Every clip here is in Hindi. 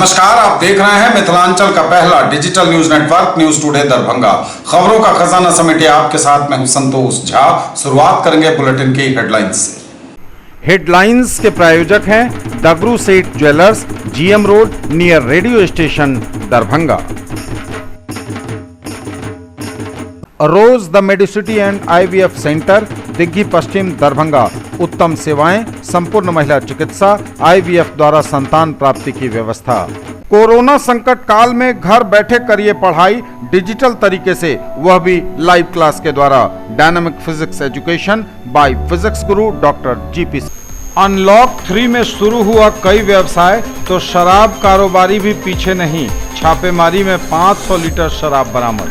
नमस्कार, आप देख रहे हैं मिथिलांचल का पहला digital news network news today Darbhanga. खबरों का खजाना समेटे आपके साथ मैं हूं संतोष झा। शुरुआत करेंगे बुलेटिन की हेडलाइंस से। हेडलाइंस के प्रायोजक हैं Dagru Seth jewellers, GM road near radio station Darbhanga. Rose the Medicity and IVF centre, Digghi Paschim Darbhanga. उत्तम सेवाएं, संपूर्ण महिला चिकित्सा, आईवीएफ द्वारा संतान प्राप्ति की व्यवस्था। कोरोना संकट काल में घर बैठे करिए पढ़ाई डिजिटल तरीके से, वह भी लाइव क्लास के द्वारा। Dynamic physics education by physics Guru doctor GP. Unlock 3 में शुरू हुआ कई व्यवसाय तो शराब कारोबारी भी पीछे नहीं। छापेमारी में 500 लीटर शराब बरामद।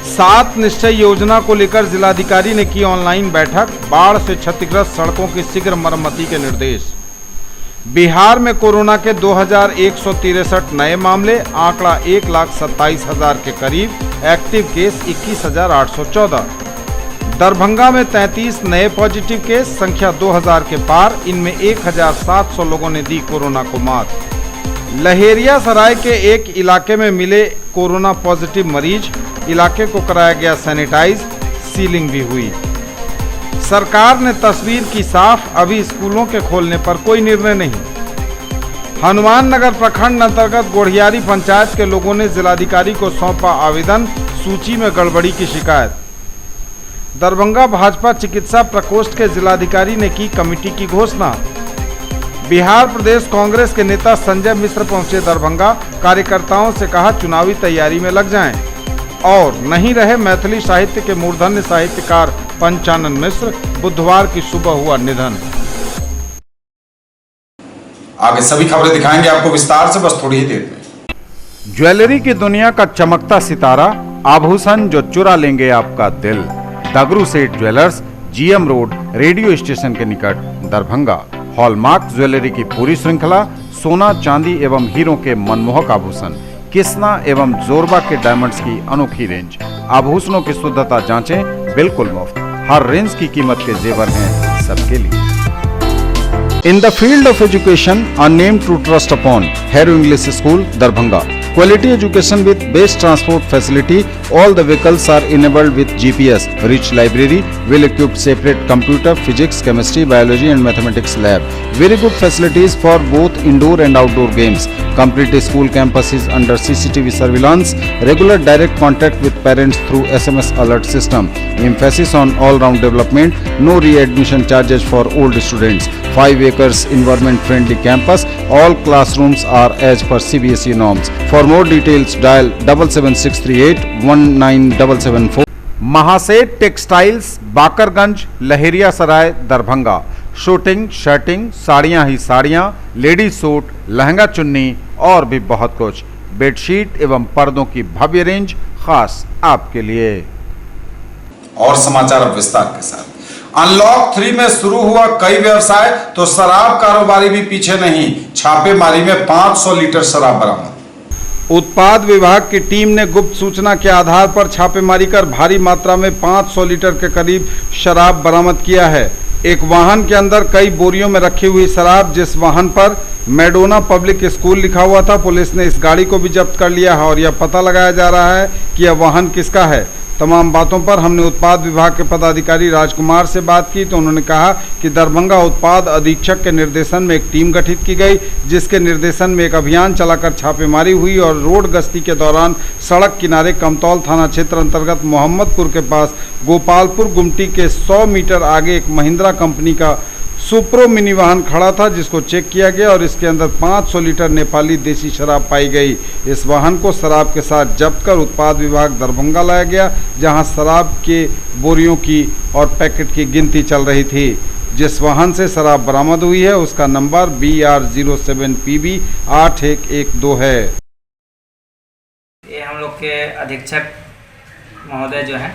7 निश्चय योजना को लेकर जिलाधिकारी ने की ऑनलाइन बैठक। बाढ़ से क्षतिग्रस्त सड़कों की शीघ्र मरम्मती के निर्देश। बिहार में कोरोना के 2163 नए मामले, आंकड़ा 1,27,000 के करीब। Active case 21,814। दरभंगा में 33 नए पॉजिटिव केस, संख्या 2000 के पार। इनमें 1,700 लोगों ने दी कोरोना को मात। लहेरियासराय के एक इलाके में मिले कोरोना पॉजिटिव मरीज, इलाके को कराया गया सैनिटाइज, सीलिंग भी हुई। सरकार ने तस्वीर की साफ, अभी स्कूलों के खोलने पर कोई निर्णय नहीं। हनुमान नगर प्रखंड अंतर्गत गोढ़ियारी पंचायत के लोगों ने जिलाधिकारी को सौंपा आवेदन, सूची में गड़बड़ी की शिकायत। दरभंगा भाजपा चिकित्सा प्रकोष्ठ के जिलाधिकारी ने की कमेटी की घोषणा। बिहार प्रदेश कांग्रेस के नेता संजय मिश्र पहुंचे दरभंगा, कार्यकर्ताओं से कहा चुनावी तैयारी में लग जाएं। और नहीं रहे मैथिली साहित्य के मूर्धन्य साहित्यकार पंचानन मिश्र, बुधवार की सुबह हुआ निधन। आगे सभी खबरें दिखाएंगे आपको विस्तार से, बस थोड़ी ही देर में। ज्वेलरी की दुनिया का चमकता सितारा, आभूषण जो चुरा लेंगे आपका दिल। दगरू Seth jewellers, GM road radio station के निकट दरभंगा। हॉलमार्क ज्वेलरी की पूरी श्रृंखला, सोना चांदी एवं हीरों के मनमोहक आभूषण, किस्ना एवं जोरबा के डायमंड्स की अनोखी रेंज। आभूषणों की शुद्धता जांचें, बिल्कुल मुफ्त। हर रेंज की कीमत के जेवर हैं सबके लिए। In the field of education, a name to trust upon, Harrow English School Darbhanga. Quality education with best transport facility. All the vehicles are enabled with GPS. Rich library, well-equipped separate computer, physics, chemistry, biology and mathematics lab. Very good facilities for both indoor and outdoor games. Complete school campus is under CCTV surveillance. Regular direct contact with parents through SMS alert system. Emphasis on all-round development. No readmission charges for old students. 5 acres environment-friendly campus. All classrooms are as per CBSE norms. For more details, dial 77638 19774. Mahaseth textiles, Bakarganj, Laheriasarai Darbhanga. Shooting, shirting, साड़ियाँ ही साड़ियाँ, लेडीज सूट, लहंगा चुन्नी और भी बहुत कुछ। बेडशीट एवं पर्दों की भव्य रेंज खास आपके लिए। और समाचार अब विस्तार के साथ। अनलॉक 3 में शुरू हुआ कई व्यवसाय तो शराब कारोबारी भी पीछे नहीं। छापेमारी में 500 लीटर शराब बरामद। उत्पाद विभाग की टीम ने गुप्त सूचना के आधार पर छापेमारी कर भारी मात्रा में 500 लीटर के करीब शराब बरामद किया है। एक वाहन के अंदर कई बोरियों में रखी हुई शराब, जिस वाहन पर मैडोना पब्लिक स्कूल लिखा हुआ था, पुलिस ने इस गाड़ी को भी जब्त कर लिया है और यह पता लगाया जा रहा है कि यह वाहन किसका है। तमाम बातों पर हमने उत्पाद विभाग के पदाधिकारी राजकुमार से बात की तो उन्होंने कहा कि दरभंगा उत्पाद अधीक्षक के निर्देशन में एक टीम गठित की गई, जिसके निर्देशन में एक अभियान चलाकर छापेमारी हुई और रोड गश्ती के दौरान सड़क किनारे कमतौल थाना क्षेत्र अंतर्गत मोहम्मदपुर के पास गोपालपुर गुमटी के 100 मीटर आगे एक महिंद्रा कंपनी का सुप्रो मिनी वाहन खड़ा था, जिसको चेक किया गया और इसके अंदर 500 लीटर नेपाली देसी शराब पाई गई। इस वाहन को शराब के साथ जब्त कर उत्पाद विभाग दरभंगा लाया गया, जहां शराब के बोरियों की और पैकेट की गिनती चल रही थी। जिस वाहन से शराब बरामद हुई है उसका नंबर BR07PB 8112 है। ये हम लोग के अधीक्षक महोदय जो हैं,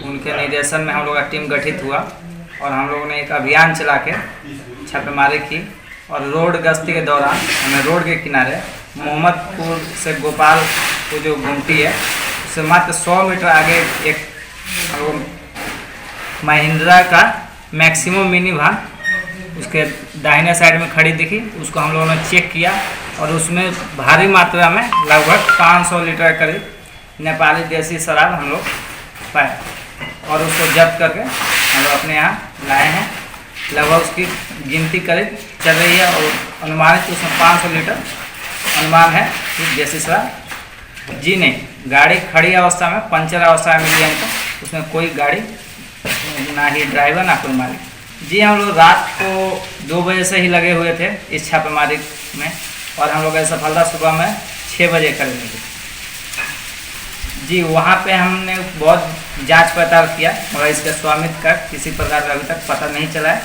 उनके निर्देशन में हम लोग का टीम गठित हुआ और हम लोगों ने एक अभियान चला के छापेमारी की और रोड गश्ती के दौरान हमें रोड के किनारे मोहम्मदपुर से गोपालपुर जो गुमटी है, उससे मात्र 100 मीटर आगे एक महिंद्रा का मैक्सिमो मिनी वाहन उसके दाहिने साइड में खड़ी दिखी, उसको हम लोगों ने चेक किया और उसमें भारी मात्रा में लगभग 500 लीटर करीब नेपाली देसी शराब हम लोग पाए और उसको जब्त करके हम लोग अपने यहाँ लाए हैं। लगभग उसकी गिनती करीब चल रही है और अनुमानित उसमें 500 लीटर अनुमान है कि देसी शराब। जी नहीं, गाड़ी खड़ी अवस्था में, पंचर अवस्था में मिली हमको, उसमें कोई गाड़ी ना ही ड्राइवर ना कोई मालिक। जी हम लोग रात को 2 बजे से ही लगे हुए थे इस छापेमारी में और हम लोग सफलता सुबह में 6 बजे कर ली। जी वहाँ पे हमने बहुत जांच पड़ताल किया मगर इसके स्वामित्व का किसी प्रकार का अभी तक पता नहीं चला है।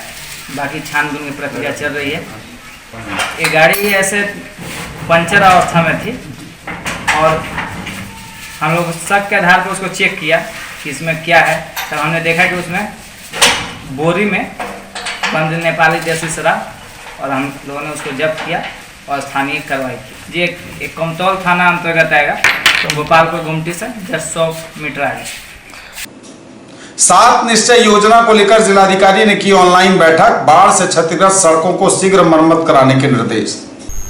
बाकी छानबीन की प्रक्रिया चल रही है। ये गाड़ी ऐसे पंचर अवस्था में थी और हम लोग शक के आधार पर उसको चेक किया कि इसमें क्या है। तब हमने देखा कि उसमें बोरी में बंद नेपाली देसी शराब और हम लोगों ने उसको जब्त किया और स्थानीय कार्रवाई की। जी एक कमतौल थाना अंतर्गत आएगा, तो गोपालपुर गुमटी से जस्ट 100 मीटर आगे। 7 निश्चय योजना को लेकर जिलाधिकारी ने की ऑनलाइन बैठक, बाढ़ से क्षतिग्रस्त सड़कों को शीघ्र मरम्मत कराने के निर्देश।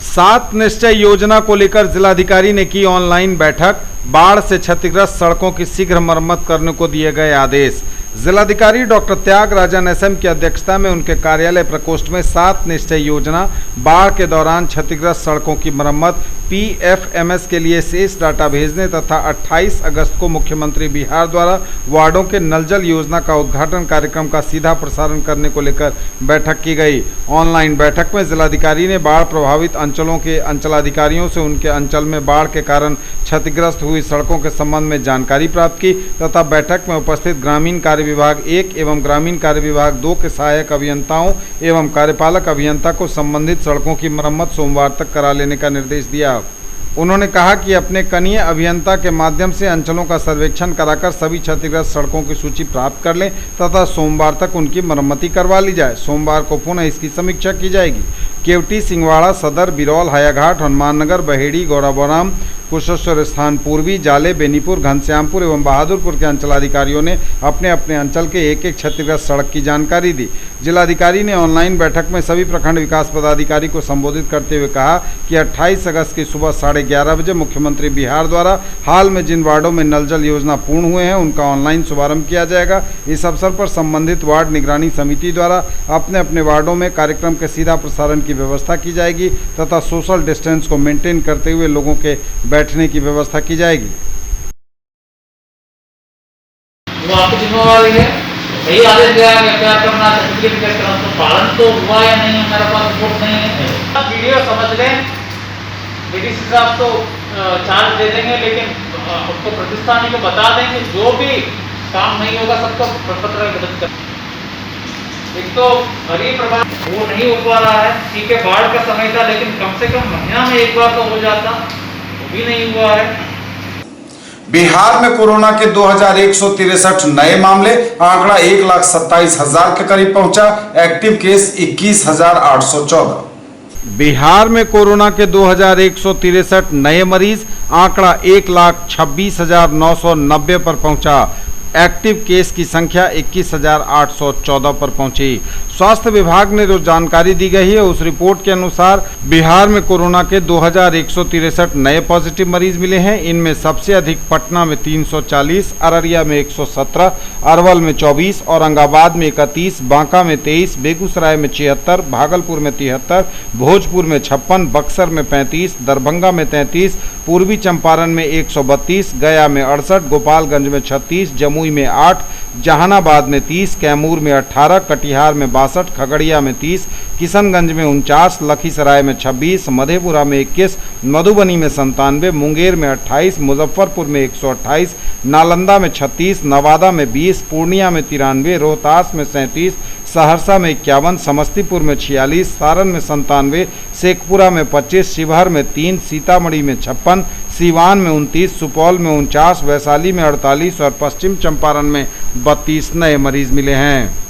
7 निश्चय योजना को लेकर जिलाधिकारी ने की ऑनलाइन बैठक, बाढ़ से क्षतिग्रस्त सड़कों की शीघ्र मरम्मत करने को दिए गए आदेश। जिलाधिकारी डॉक्टर त्यागराजन एसएम की अध्यक्षता में उनके कार्यालय प्रकोष्ठ में 7 निश्चय योजना, बाढ़ के दौरान क्षतिग्रस्त सड़कों की मरम्मत, पीएफएमएस के लिए शेष डाटा भेजने तथा 28 अगस्त को मुख्यमंत्री बिहार द्वारा वार्डों के नल जल योजना का उद्घाटन कार्यक्रम का सीधा प्रसारण करने को लेकर बैठक की गई। ऑनलाइन बैठक में जिलाधिकारी ने बाढ़ प्रभावित अंचलों के अंचलाधिकारियों से उनके अंचल में बाढ़ के कारण क्षतिग्रस्त हुई सड़कों के संबंध में जानकारी प्राप्त की तथा बैठक में उपस्थित ग्रामीण कार्य विभाग 1 एवं ग्रामीण कार्य विभाग 2 के सहायक अभियंताओं एवं कार्यपालक अभियंता को संबंधित सड़कों की मरम्मत सोमवार तक करा लेने का निर्देश दिया। उन्होंने कहा कि अपने कनीय अभियंता के माध्यम से अंचलों का सर्वेक्षण कराकर सभी क्षतिग्रस्त सड़कों की सूची प्राप्त कर लें तथा सोमवार तक उनकी मरम्मति करवा ली जाए। सोमवार को पुनः इसकी समीक्षा की जाएगी। केवटी, सिंहवाड़ा, सदर, बिरौल, हायाघाट, हनुमाननगर, बहेड़ी, गौराबोराम, कुशेश्वर स्थान पूर्वी, जाले, बेनीपुर, घनश्यामपुर एवं बहादुरपुर के अंचलाधिकारियों ने अपने अपने अंचल के एक एक क्षतिग्रस्त सड़क की जानकारी दी। जिलाधिकारी ने ऑनलाइन बैठक में सभी प्रखंड विकास पदाधिकारी को संबोधित करते हुए कहा कि 28 अगस्त की सुबह 11:30 बजे मुख्यमंत्री बिहार द्वारा हाल में जिन वार्डों में नल जल योजना पूर्ण हुए हैं उनका ऑनलाइन शुभारंभ किया जाएगा। इस अवसर पर संबंधित वार्ड निगरानी समिति द्वारा अपने अपने वार्डों में कार्यक्रम के सीधा प्रसारण की व्यवस्था की जाएगी तथा सोशल डिस्टेंस को मेंटेन करते हुए लोगों के बैठने की व्यवस्था की जाएगी। वो आपकी जिम्मेवारी है, यही आदेश दिया है क्या करना है, सर्टिफिकेट करना, तो पालन तो हुआ या नहीं, हमारे पास रिपोर्ट नहीं है। वीडियो समझ लें, डीडीसी साहब तो चार्ज दे देंगे, लेकिन उसको प्रतिष्ठानी को बता देंगे जो भी काम नहीं होगा सबको पत्र मदद कर। एक तो गरीब प्रभाव वो नहीं हो पा रहा है, ठीक है बाढ़ का समय था, लेकिन कम से कम महीना में एक बार तो हो जाता, वो भी नहीं हुआ है। बिहार में कोरोना के 2163 नए मामले, आंकड़ा 1,27,000 के करीब पहुंचा। Active case 21,814। बिहार में कोरोना के 2163 नए मरीज, आंकड़ा 1,26,990 पर पहुंचा। एक्टिव केस की संख्या 21,814 पर पहुंची। स्वास्थ्य विभाग ने जो जानकारी दी गई है उस रिपोर्ट के अनुसार बिहार में कोरोना के 2163 नए पॉजिटिव मरीज मिले हैं। इनमें सबसे अधिक पटना में 340, अररिया में 117, अरवल में 24, औरंगाबाद में 31, बांका में 23, बेगूसराय में 76, भागलपुर में 73, भोजपुर में 56, बक्सर में 35, दरभंगा में 33, पूर्वी चंपारण में 132, गया में 68, गोपालगंज में 36, जमुई में 8, जहानाबाद में 30, कैमूर में 18, कटिहार में 62, खगड़िया में 30, किशनगंज में 49, लखीसराय में 26, मधेपुरा में 21, मधुबनी में 97, मुंगेर में 28, मुजफ्फरपुर में 128, नालंदा में 36, नवादा में 20, पूर्णिया में 93, रोहतास में 37, सहरसा में 51, समस्तीपुर में 46, सारण में 97, शेखपुरा में 25, शिवहर में 3, सीतामढ़ी में 56, सीवान में 29, सुपौल में 49, वैशाली में 48 और पश्चिम चंपारण में 32 नए मरीज मिले हैं।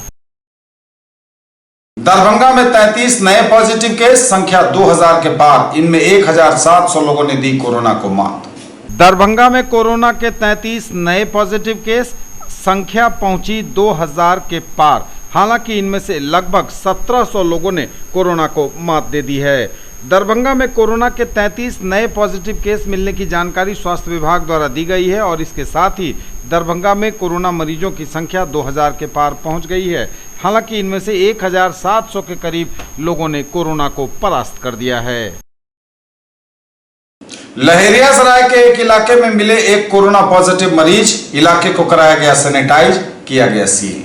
दरभंगा में 33 नए पॉजिटिव केस, संख्या 2000 के पार। इनमें 1700 लोगों ने दी कोरोना को मात। दरभंगा में कोरोना के 33 नए पॉजिटिव केस, संख्या पहुंची 2000 के पार। हालांकि इनमें से लगभग 1700 लोगों ने कोरोना को मात दे दी है। दरभंगा में कोरोना के 33 नए पॉजिटिव केस मिलने की जानकारी स्वास्थ्य विभाग द्वारा दी गई है और इसके साथ ही दरभंगा में कोरोना मरीजों की संख्या 2000 के पार पहुंच गई है। हालांकि इनमें से 1700 के करीब लोगों ने कोरोना को परास्त कर दिया है। लहेरियासराय के एक इलाके में मिले एक कोरोना पॉजिटिव मरीज, इलाके को कराया गया सैनिटाइज, किया गया सील।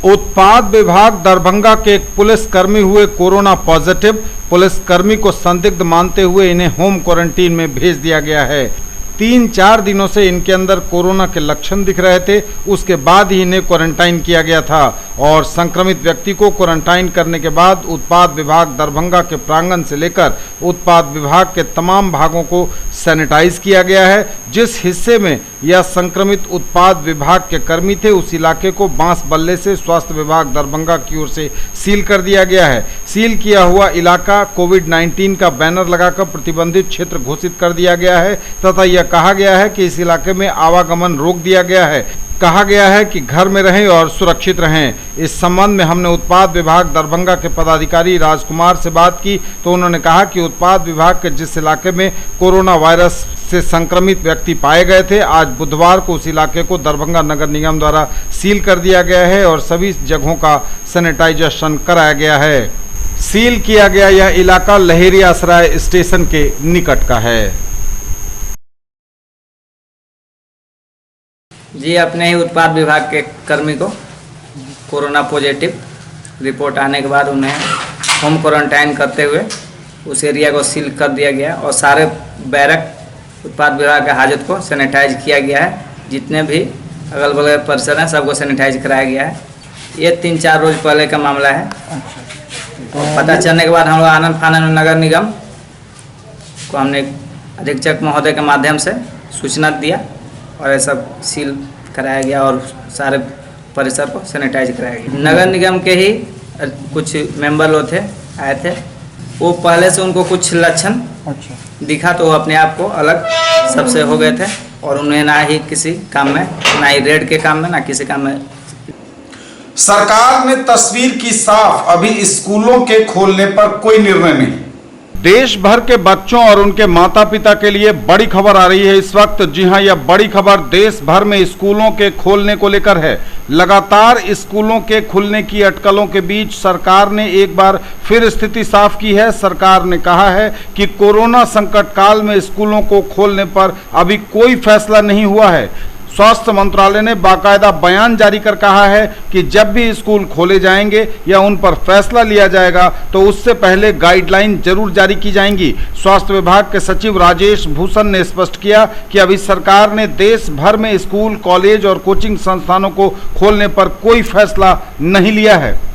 उत्पाद विभाग दरभंगा के एक पुलिसकर्मी हुए कोरोना पॉजिटिव। पुलिसकर्मी को संदिग्ध मानते हुए इन्हें होम क्वारंटीन में भेज दिया गया है। 3-4 दिनों से इनके अंदर कोरोना के लक्षण दिख रहे थे, उसके बाद ही इन्हें क्वारंटाइन किया गया था और संक्रमित व्यक्ति को क्वारंटाइन करने के बाद उत्पाद विभाग दरभंगा के प्रांगण से लेकर उत्पाद विभाग के तमाम भागों को सैनिटाइज किया गया है। जिस हिस्से में यह संक्रमित उत्पाद विभाग के कर्मी थे, उस इलाके को बांस बल्ले से स्वास्थ्य विभाग दरभंगा की ओर से सील कर दिया गया है। सील किया हुआ इलाका कोविड-19 का बैनर लगाकर प्रतिबंधित क्षेत्र घोषित कर दिया गया है तथा यह कहा गया है कि इस इलाके में आवागमन रोक दिया गया है। कहा गया है कि घर में रहें और सुरक्षित रहें। इस संबंध में हमने उत्पाद विभाग दरभंगा के पदाधिकारी राजकुमार से बात की तो उन्होंने कहा कि उत्पाद विभाग के जिस इलाके में कोरोना वायरस से संक्रमित व्यक्ति पाए गए थे, आज बुधवार को उस इलाके को दरभंगा नगर निगम द्वारा सील कर दिया गया है और सभी जगहों का सैनिटाइजेशन कराया गया है। सील किया गया यह इलाका लहेरियासराय स्टेशन के निकट का है। जी, अपने ही उत्पाद विभाग के कर्मी को कोरोना पॉजिटिव रिपोर्ट आने के बाद उन्हें होम क्वारंटाइन करते हुए उस एरिया को सील कर दिया गया और सारे बैरक उत्पाद विभाग के हाजत को सैनिटाइज किया गया है। जितने भी अगल बगल परिसर हैं सबको सैनिटाइज कराया गया है। ये 3-4 रोज पहले का मामला है। और पता चलने के बाद हम लोग आनंद फानंद नगर निगम को हमने अधीक्षक महोदय के माध्यम से सूचना दिया और ये सब सील कराया गया और सारे परिसर को सैनिटाइज कराया गया। नगर निगम के ही कुछ मेंबर लोग थे, आए थे, वो पहले से उनको कुछ लक्षण दिखा तो वो अपने आप को अलग सबसे हो गए थे और उन्हें ना ही किसी काम में, ना ही रेड के काम में, ना किसी काम में। सरकार ने तस्वीर की साफ, अभी स्कूलों के खोलने पर कोई निर्णय नहीं। देश भर के बच्चों और उनके माता पिता के लिए बड़ी खबर आ रही है इस वक्त। जी हां, यह बड़ी खबर देश भर में स्कूलों के खोलने को लेकर है। लगातार स्कूलों के खुलने की अटकलों के बीच सरकार ने एक बार फिर स्थिति साफ की है। सरकार ने कहा है कि कोरोना संकट काल में स्कूलों को खोलने पर अभी कोई फैसला नहीं हुआ है। स्वास्थ्य मंत्रालय ने बाकायदा बयान जारी कर कहा है कि जब भी स्कूल खोले जाएंगे या उन पर फैसला लिया जाएगा तो उससे पहले गाइडलाइन जरूर जारी की जाएंगी। स्वास्थ्य विभाग के सचिव राजेश भूषण ने स्पष्ट किया कि अभी सरकार ने देश भर में स्कूल, कॉलेज और कोचिंग संस्थानों को खोलने पर कोई फैसला नहीं लिया है।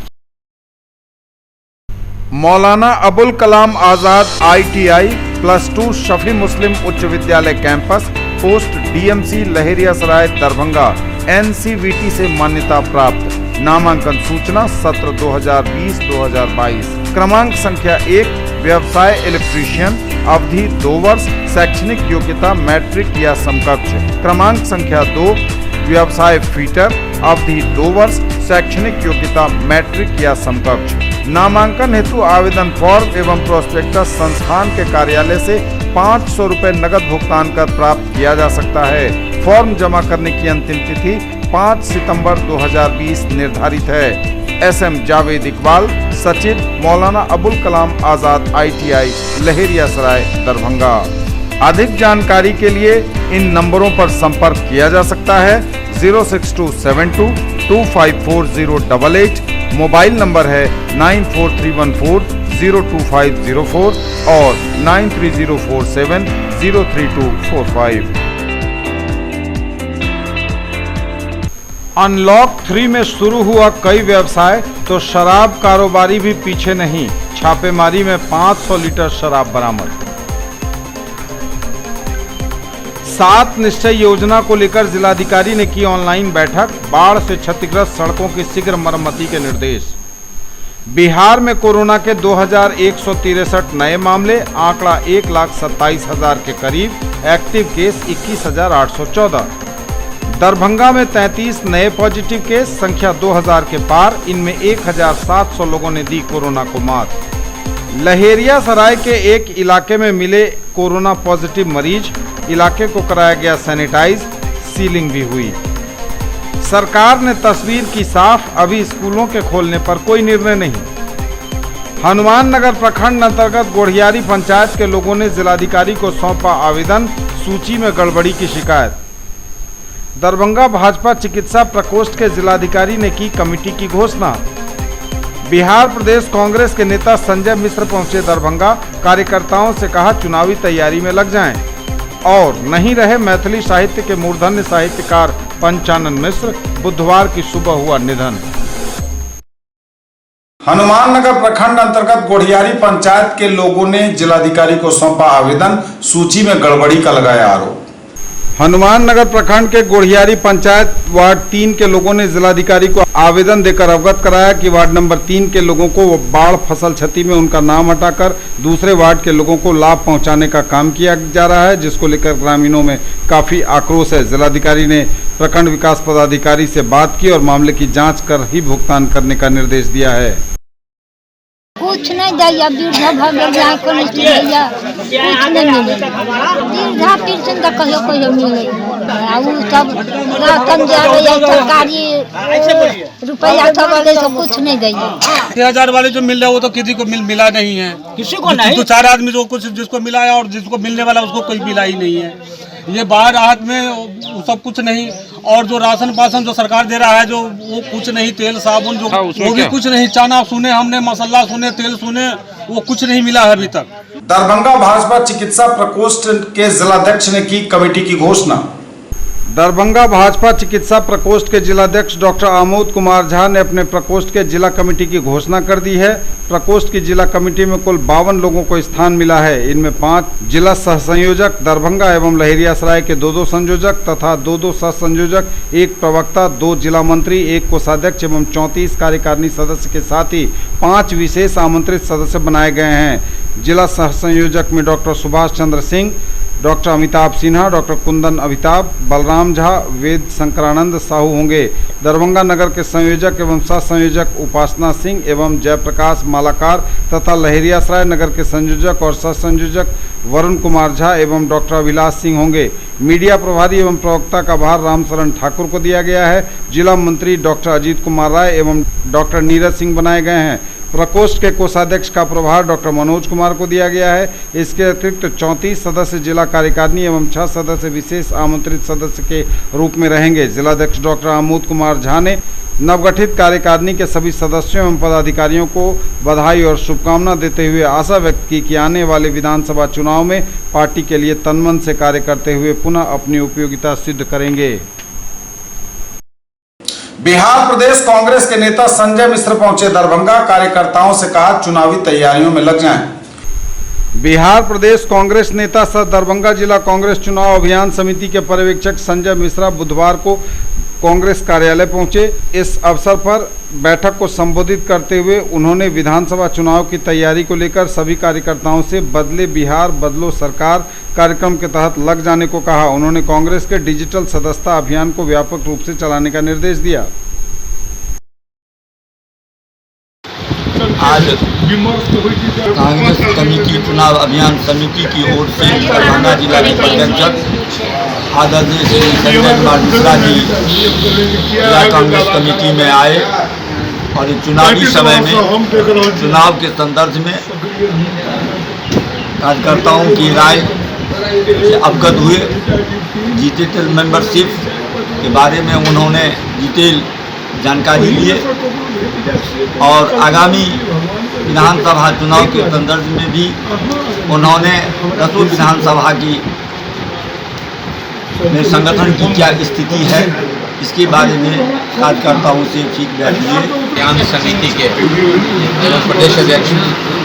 मौलाना अबुल कलाम आजाद ITI +2 शफी मुस्लिम उच्च विद्यालय campus post DMC Laheriasarai Darbhanga NCVT से मान्यता प्राप्त। नामांकन सूचना सत्र 2020-2022। क्रमांक संख्या 1 व्यवसाय इलेक्ट्रीशियन, अवधि 2 वर्ष, शैक्षणिक योग्यता मैट्रिक या समकक्ष। क्रमांक संख्या 2 व्यवसाय फिटर, अवधि 2 वर्ष, शैक्षणिक योग्यता मैट्रिक या समकक्ष। नामांकन हेतु आवेदन फॉर्म एवं प्रोस्पेक्टस संस्थान के कार्यालय से 500 रुपए नकद भुगतान कर प्राप्त किया जा सकता है। फॉर्म जमा करने की अंतिम तिथि 5 सितंबर 2020 निर्धारित है। SM जावेद इकबाल, सचिव, मौलाना अबुल कलाम आजाद ITI लहेरियासराय दरभंगा। अधिक जानकारी के लिए इन नंबरों पर संपर्क किया जा सकता है। 06272 254088, मोबाइल नंबर है 9431402504 और 9304703245। अनलॉक 3 में शुरू हुआ कई व्यवसाय तो शराब कारोबारी भी पीछे नहीं। छापेमारी में 500 लीटर शराब बरामद। 7 निश्चय योजना को लेकर जिलाधिकारी ने की ऑनलाइन बैठक। बाढ़ से क्षतिग्रस्त सड़कों की शीघ्र मरम्मती के निर्देश। बिहार में कोरोना के 2163 नए मामले, आंकड़ा 1,27,000 के करीब। Active case 21,814। दरभंगा में 33 नए पॉजिटिव केस, संख्या 2000 के पार। इनमें 1700 लोगों ने दी कोरोना को मात। लहेरियासराय के एक इलाके में मिले कोरोना पॉजिटिव मरीज, इलाके को कराया गया सैनिटाइज, सीलिंग भी हुई। सरकार ने तस्वीर की साफ, अभी स्कूलों के खोलने पर कोई निर्णय नहीं। हनुमान नगर प्रखंड अंतर्गत गोढ़ियारी पंचायत के लोगों ने जिलाधिकारी को सौंपा आवेदन, सूची में गड़बड़ी की शिकायत। दरभंगा भाजपा चिकित्सा प्रकोष्ठ के जिलाधिकारी ने की कमेटी की घोषणा। बिहार प्रदेश कांग्रेस के नेता संजय मिश्र पहुंचे दरभंगा, कार्यकर्ताओं से कहा चुनावी तैयारी में लग जाएं। और नहीं रहे मैथिली साहित्य के मूर्धन्य साहित्यकार पंचानन मिश्र, बुधवार की सुबह हुआ निधन। हनुमान नगर प्रखंड अंतर्गत गोढ़ियारी पंचायत के लोगों ने जिलाधिकारी को सौंपा आवेदन, सूची में गड़बड़ी का लगाया आरोप। हनुमान नगर प्रखंड के गोढ़ियारी पंचायत वार्ड 3 के लोगों ने जिलाधिकारी को आवेदन देकर अवगत कराया कि वार्ड नंबर 3 के लोगों को बाढ़ फसल क्षति में उनका नाम हटाकर दूसरे वार्ड के लोगों को लाभ पहुंचाने का काम किया जा रहा है, जिसको लेकर ग्रामीणों में काफी आक्रोश है। जिलाधिकारी ने प्रखंड विकास पदाधिकारी से बात की और मामले की जाँच कर ही भुगतान करने का निर्देश दिया है। कुछ नहीं दैया, वृद्धा भगे जाए को नहीं दैया, कुछ नहीं मिले। वृद्धा पेंशन तो कहियो कहियो मिले, वो सब राशन जा रही है सरकारी रुपया सब वाले तो कुछ नहीं दैया। 6,000 वाले जो मिल रहा है वो तो किसी को मिला नहीं है, किसी को नहीं। 2-4 आदमी जो कुछ जिसको मिला है और जिसको मिलने वाला उसको कोई मिला ही नहीं है। ये बाहर राहत में सब कुछ नहीं, और जो राशन पासन जो सरकार दे रहा है जो वो कुछ नहीं, तेल साबुन जो वो भी कुछ नहीं, चना सुने हमने, मसाला सुने, तेल सुने, वो कुछ नहीं मिला है अभी तक। दरभंगा भाजपा चिकित्सा प्रकोष्ठ के जिलाध्यक्ष ने की कमेटी की घोषणा। दरभंगा भाजपा चिकित्सा प्रकोष्ठ के जिलाध्यक्ष डॉक्टर आमोद कुमार झा ने अपने प्रकोष्ठ के जिला कमेटी की घोषणा कर दी है। प्रकोष्ठ की जिला कमेटी में कुल 52 लोगों को स्थान मिला है। इनमें 5 जिला सह संयोजक, दरभंगा एवं लहेरियासराय के 2-2 संयोजक तथा 2-2 सह संयोजक, 1 प्रवक्ता, 2 जिला मंत्री, 1 कोषाध्यक्ष एवं 34 कार्यकारिणी सदस्य के साथ ही 5 विशेष आमंत्रित सदस्य बनाए गए हैं। जिला सह संयोजक में doctor Subhash Chandra Singh, doctor Amitabh Sinha, doctor Kundan Amitabh, Balram Jha, वेद शंकरानंद साहू होंगे। दरभंगा नगर के संयोजक एवं सह संयोजक उपासना सिंह एवं जयप्रकाश मालाकार तथा लहेरियासराय नगर के संयोजक और सह संयोजक वरुण कुमार झा एवं डॉक्टर अभिलाष सिंह होंगे। मीडिया प्रभारी एवं प्रवक्ता का भार रामशरण ठाकुर को दिया गया है। जिला मंत्री डॉक्टर अजीत कुमार राय एवं डॉक्टर नीरज सिंह बनाए गए हैं। प्रकोष्ठ के कोषाध्यक्ष का प्रभार डॉक्टर मनोज कुमार को दिया गया है। इसके अतिरिक्त 34 सदस्य जिला कार्यकारिणी एवं 6 सदस्य विशेष आमंत्रित सदस्य के रूप में रहेंगे। जिलाध्यक्ष डॉक्टर आमोद कुमार झा ने नवगठित कार्यकारिणी के सभी सदस्यों एवं पदाधिकारियों को बधाई और शुभकामना देते हुए आशा व्यक्त की कि आने वाले विधानसभा चुनाव में पार्टी के लिए तनमन से कार्य करते हुए पुनः अपनी उपयोगिता सिद्ध करेंगे। बिहार प्रदेश कांग्रेस के नेता संजय मिश्र पहुंचे दरभंगा, कार्यकर्ताओं से कहा चुनावी तैयारियों में लग जाएं। बिहार प्रदेश कांग्रेस नेता सह दरभंगा जिला कांग्रेस चुनाव अभियान समिति के पर्यवेक्षक संजय मिश्रा बुधवार को कांग्रेस कार्यालय पहुंचे। इस अवसर पर बैठक को संबोधित करते हुए उन्होंने विधानसभा चुनाव की तैयारी को लेकर सभी कार्यकर्ताओं से बदले बिहार बदलो सरकार कार्यक्रम के तहत लग जाने को कहा। उन्होंने कांग्रेस के डिजिटल सदस्यता अभियान को व्यापक रूप से चलाने का निर्देश दिया। आज कांग्रेस कमेटी चुनाव अभियान समिति की ओर से दरभंगा जिला के पर्यवेक्षक आदरणीय श्री संजय कुमार मिश्रा जी जिला कांग्रेस कमेटी में आए और चुनावी समय में चुनाव के संदर्भ में कार्यकर्ताओं की राय से अवगत हुए। डिजिटल मेंबरशिप के बारे में उन्होंने डिटेल जानकारी लिए और आगामी विधानसभा चुनाव के संदर्भ में भी उन्होंने 10 विधानसभा की में संगठन की क्या स्थिति है इसके बारे में कार्यकर्ताओं से फीडबैक लिए। अभियान समिति के एवं प्रदेश अध्यक्ष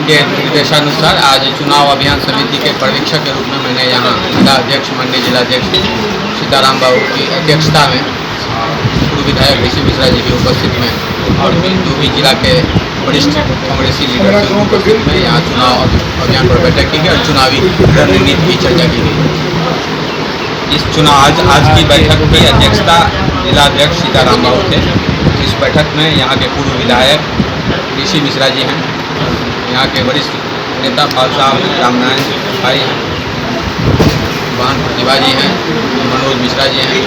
के निर्देशानुसार आज चुनाव अभियान समिति के पर्यवेक्षक के रूप में मैंने यहाँ जिला अध्यक्ष माननीय जिलाध्यक्ष सीताराम बाबू की अध्यक्षता में पूर्व विधायक ऋषि मिश्रा जी की उपस्थित में और जो भी जिला के वरिष्ठ कांग्रेसी लीडर थे उनकी उपस्थित में यहाँ चुनाव अभियान पर बैठक की गई और चुनावी रणनीति की चर्चा की गई। इस चुनाव आज की बैठक की अध्यक्षता जिला अध्यक्ष सीताराम बाबू थे। इस बैठक में यहाँ के पूर्व विधायक ऋषि मिश्रा जी हैं, यहाँ के वरिष्ठ नेता फाल साहब हैं, रामनारायण भाई हैं, बहन प्रतिभा जी हैं, मनोज मिश्रा जी हैं।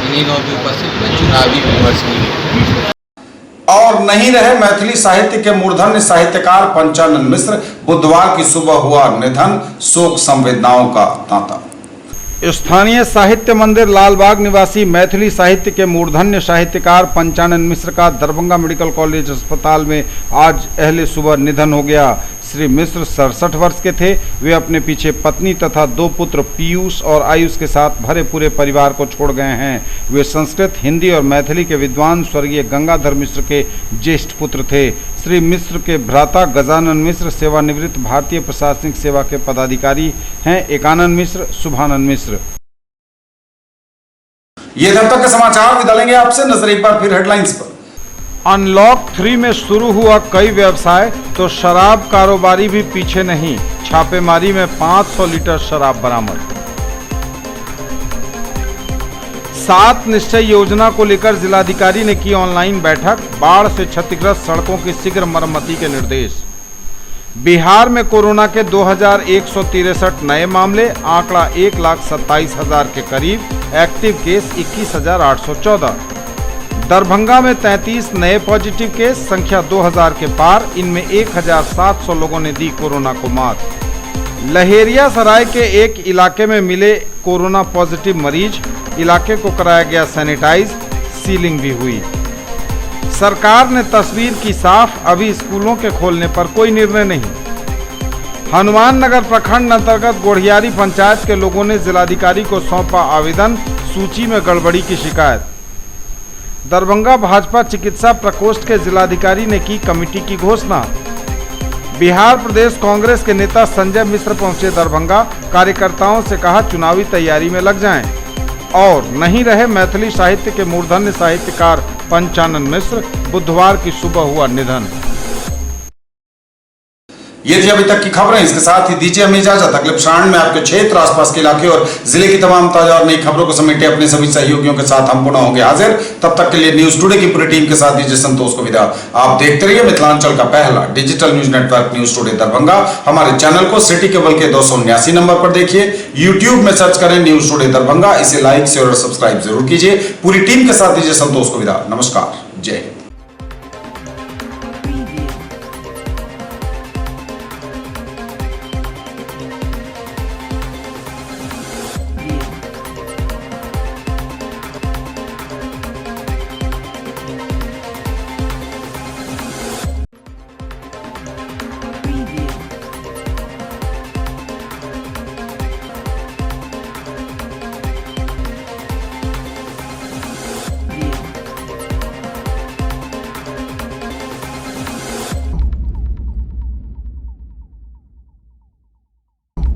इन्हीं लोगों की उपस्थित में चुनावी विमर्श की। और नहीं रहे मैथिली साहित्य के मूर्धन्य साहित्यकार पंचानन मिश्र, बुधवार की सुबह हुआ निधन, शोक संवेदनाओं का तांता। स्थानीय साहित्य मंदिर लालबाग निवासी मैथिली साहित्य के मूर्धन्य साहित्यकार पंचानन मिश्र का दरभंगा मेडिकल कॉलेज अस्पताल में आज अहले सुबह निधन हो गया। श्री मिश्र 67 वर्ष के थे। वे अपने पीछे पत्नी तथा 2 पुत्र पीयूष और आयुष के साथ भरे पूरे परिवार को छोड़ गए हैं। वे संस्कृत, हिंदी और मैथिली के विद्वान स्वर्गीय गंगाधर मिश्र के ज्येष्ठ पुत्र थे। श्री मिश्र के भ्राता गजानन मिश्र सेवानिवृत्त भारतीय प्रशासनिक सेवा के पदाधिकारी हैं। एकानंद मिश्र, शुभानंद मिश्र। ये तब तक के समाचार, विदा लेंगे आपसे। नजर एक बार फिर हेडलाइंस पर। अनलॉक 3 में शुरू हुआ कई व्यवसाय तो शराब कारोबारी भी पीछे नहीं। छापेमारी में 500 लीटर शराब बरामद। 7 निश्चय योजना को लेकर जिलाधिकारी ने की ऑनलाइन बैठक। बाढ़ से क्षतिग्रस्त सड़कों की शीघ्र मरम्मती के निर्देश। बिहार में कोरोना के 2163 नए मामले, आंकड़ा 1,27,000 के करीब। Active case 21,814। दरभंगा में 33 नए पॉजिटिव केस, संख्या 2000 के पार। इनमें 1700 लोगों ने दी कोरोना को मात। लहेरिया सराय के एक इलाके में मिले कोरोना पॉजिटिव मरीज, इलाके को कराया गया सैनिटाइज, सीलिंग भी हुई। सरकार ने तस्वीर की साफ, अभी स्कूलों के खोलने पर कोई निर्णय नहीं। हनुमान नगर प्रखंड अंतर्गत गोढ़ियारी पंचायत के लोगों ने जिलाधिकारी को सौंपा आवेदन, सूची में गड़बड़ी की शिकायत। दरभंगा भाजपा चिकित्सा प्रकोष्ठ के जिलाधिकारी ने की कमेटी की घोषणा। बिहार प्रदेश कांग्रेस के नेता संजय मिश्र पहुंचे दरभंगा, कार्यकर्ताओं से कहा चुनावी तैयारी में लग जाएं। और नहीं रहे मैथिली साहित्य के मूर्धन्य साहित्यकार पंचानन मिश्र, बुधवार की सुबह हुआ निधन। ये थी अभी तक की खबरें। इसके साथ ही दीजिए हमें इजाजत। अगले प्रसारण में आपके क्षेत्र, आसपास के इलाके और जिले की तमाम ताजा और नई खबरों को समेटे अपने सभी सहयोगियों के साथ हम पुनः होंगे हाजिर। तब तक के लिए न्यूज टुडे की पूरी टीम के साथ दीजिए संतोष को विदा। आप देखते रहिए मिथिलांचल का पहला digital news network news today Darbhanga. हमारे चैनल को सिटी केबल के 279 नंबर पर देखिए। यूट्यूब में सर्च करें न्यूज टुडे दरभंगा। इसे लाइक, शेयर और सब्सक्राइब जरूर कीजिए। पूरी टीम के साथ दीजिए संतोष को विदा। नमस्कार, जय हिंद।